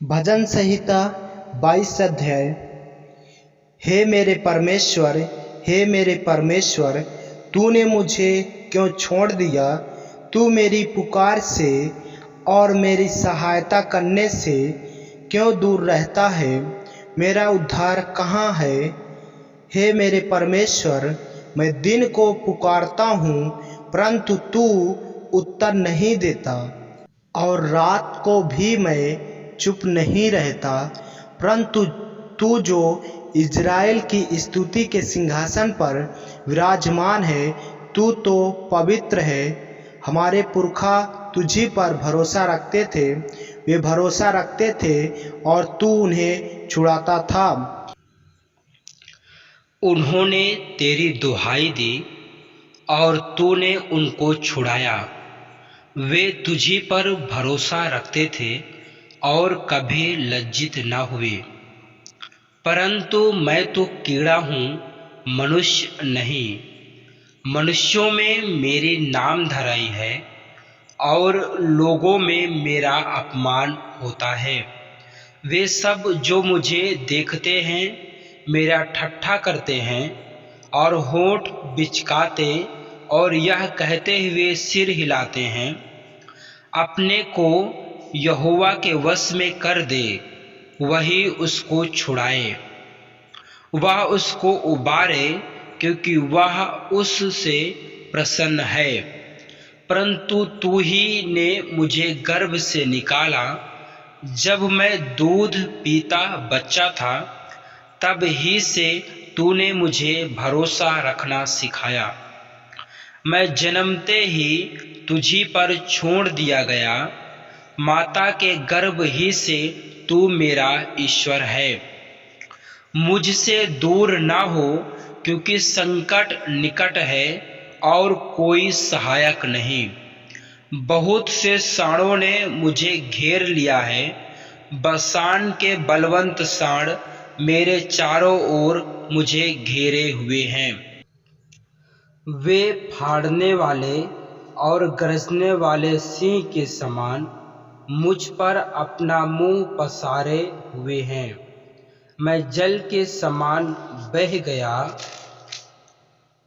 भजन संहिता 22 अध्याय। हे मेरे परमेश्वर, हे मेरे परमेश्वर, तूने मुझे क्यों छोड़ दिया? तू मेरी पुकार से और मेरी सहायता करने से क्यों दूर रहता है? मेरा उद्धार कहाँ है? हे मेरे परमेश्वर, मैं दिन को पुकारता हूँ, परंतु तू उत्तर नहीं देता, और रात को भी मैं चुप नहीं रहता। परंतु तू जो इज़राइल की स्तुति के सिंहासन पर विराजमान है, तू तो पवित्र है। हमारे पुरखा तुझी पर भरोसा रखते थे, वे भरोसा रखते थे और तू उन्हें छुड़ाता था। उन्होंने तेरी दुहाई दी और तूने उनको छुड़ाया। वे तुझी पर भरोसा रखते थे और कभी लज्जित न हुए। परंतु मैं तो कीड़ा हूँ, मनुष्य नहीं। मनुष्यों में मेरी नाम धराई है और लोगों में मेरा अपमान होता है। वे सब जो मुझे देखते हैं मेरा ठट्ठा करते हैं और होंठ बिचकाते और यह कहते हुए सिर हिलाते हैं, अपने को यहोवा के वश में कर दे, वही उसको छुड़ाए। वह उसको उबारे, क्योंकि वह उससे प्रसन्न है। परंतु तू ही ने मुझे गर्भ से निकाला। जब मैं दूध पीता बच्चा था, तब ही से तूने मुझे भरोसा रखना सिखाया। मैं जन्मते ही तुझी पर छोड़ दिया गया। माता के गर्भ ही से तू मेरा ईश्वर है। मुझसे दूर ना हो, क्योंकि संकट निकट है और कोई सहायक नहीं। बहुत से साँड़ों ने मुझे घेर लिया है। बसान के बलवंत साँड़ मेरे चारों ओर मुझे घेरे हुए हैं। वे फाड़ने वाले और गरजने वाले सिंह के समान मुझ पर अपना मुंह पसारे हुए हैं। मैं जल के समान बह गया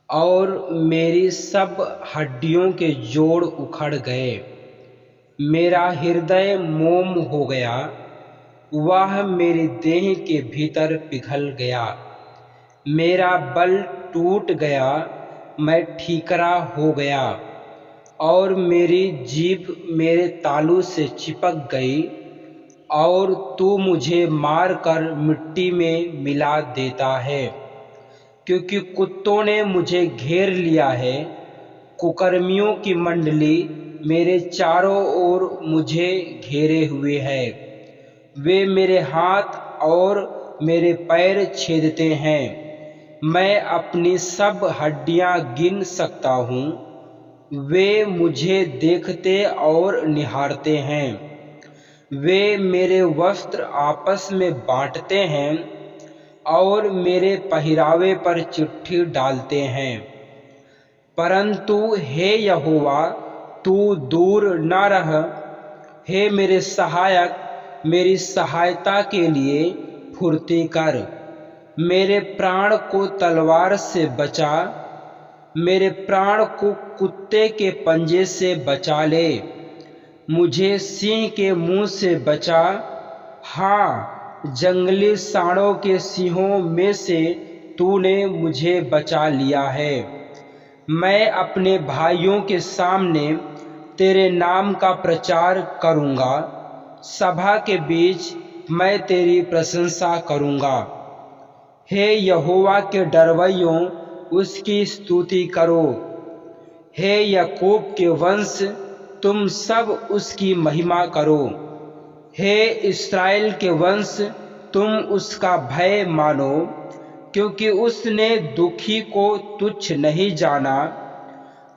और मेरी सब हड्डियों के जोड़ उखड़ गए। मेरा हृदय मोम हो गया, वह मेरी देह के भीतर पिघल गया। मेरा बल टूट गया, मैं ठीकरा हो गया और मेरी जीभ मेरे तालू से चिपक गई। और तू मुझे मार कर मिट्टी में मिला देता है, क्योंकि कुत्तों ने मुझे घेर लिया है। कुकर्मियों की मंडली मेरे चारों ओर मुझे घेरे हुए है। वे मेरे हाथ और मेरे पैर छेदते हैं। मैं अपनी सब हड्डियां गिन सकता हूँ। वे मुझे देखते और निहारते हैं। वे मेरे वस्त्र आपस में बांटते हैं और मेरे पहरावे पर चिट्ठी डालते हैं। परंतु हे यहोवा, तू दूर न रह। हे मेरे सहायक, मेरी सहायता के लिए फुर्ती कर। मेरे प्राण को तलवार से बचा, मेरे प्राण को कुत्ते के पंजे से बचा ले। मुझे सिंह के मुंह से बचा, हाँ, जंगली साँड़ों के सिंहों में से तूने मुझे बचा लिया है। मैं अपने भाइयों के सामने तेरे नाम का प्रचार करूँगा। सभा के बीच मैं तेरी प्रशंसा करूँगा। हे यहोवा के डरवैयों, उसकी स्तुति करो। हे याकूब के वंश, तुम सब उसकी महिमा करो। हे इस्राएल के वंश, तुम उसका भय मानो, क्योंकि उसने दुखी को तुच्छ नहीं जाना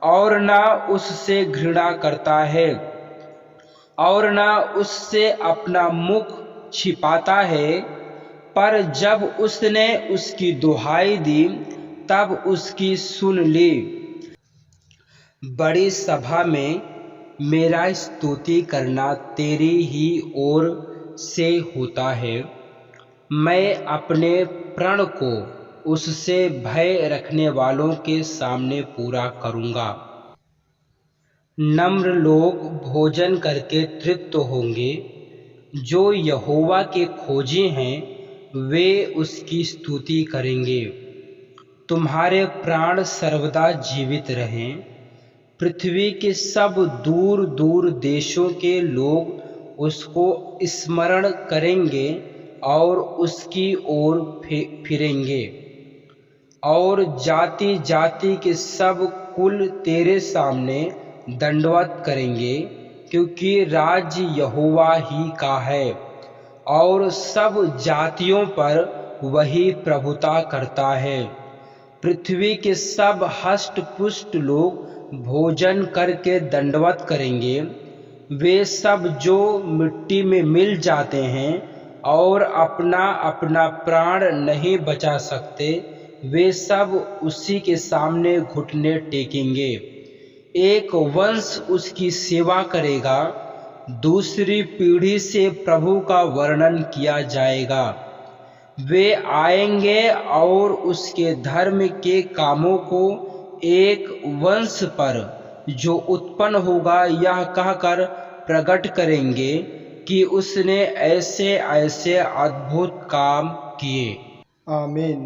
और न उससे घृणा करता है और न उससे अपना मुख छिपाता है। पर जब उसने उसकी दुहाई दी, तब उसकी सुन ली। बड़ी सभा में मेरा स्तुति करना तेरी ही ओर से होता है। मैं अपने प्रण को उससे भय रखने वालों के सामने पूरा करूँगा। नम्र लोग भोजन करके तृप्त होंगे, जो यहोवा के खोजी हैं वे उसकी स्तुति करेंगे। तुम्हारे प्राण सर्वदा जीवित रहें। पृथ्वी के सब दूर दूर देशों के लोग उसको स्मरण करेंगे और उसकी ओर फिरेंगे, और जाति जाति के सब कुल तेरे सामने दंडवत करेंगे, क्योंकि राज्य यहोवा ही का है और सब जातियों पर वही प्रभुता करता है। पृथ्वी के सब हष्ट पुष्ट लोग भोजन करके दंडवत करेंगे। वे सब जो मिट्टी में मिल जाते हैं और अपना अपना प्राण नहीं बचा सकते, वे सब उसी के सामने घुटने टेकेंगे। एक वंश उसकी सेवा करेगा, दूसरी पीढ़ी से प्रभु का वर्णन किया जाएगा। वे आएंगे और उसके धर्म के कामों को एक वंश पर जो उत्पन्न होगा यह कहकर प्रकट करेंगे कि उसने ऐसे ऐसे अद्भुत काम किए। आमीन।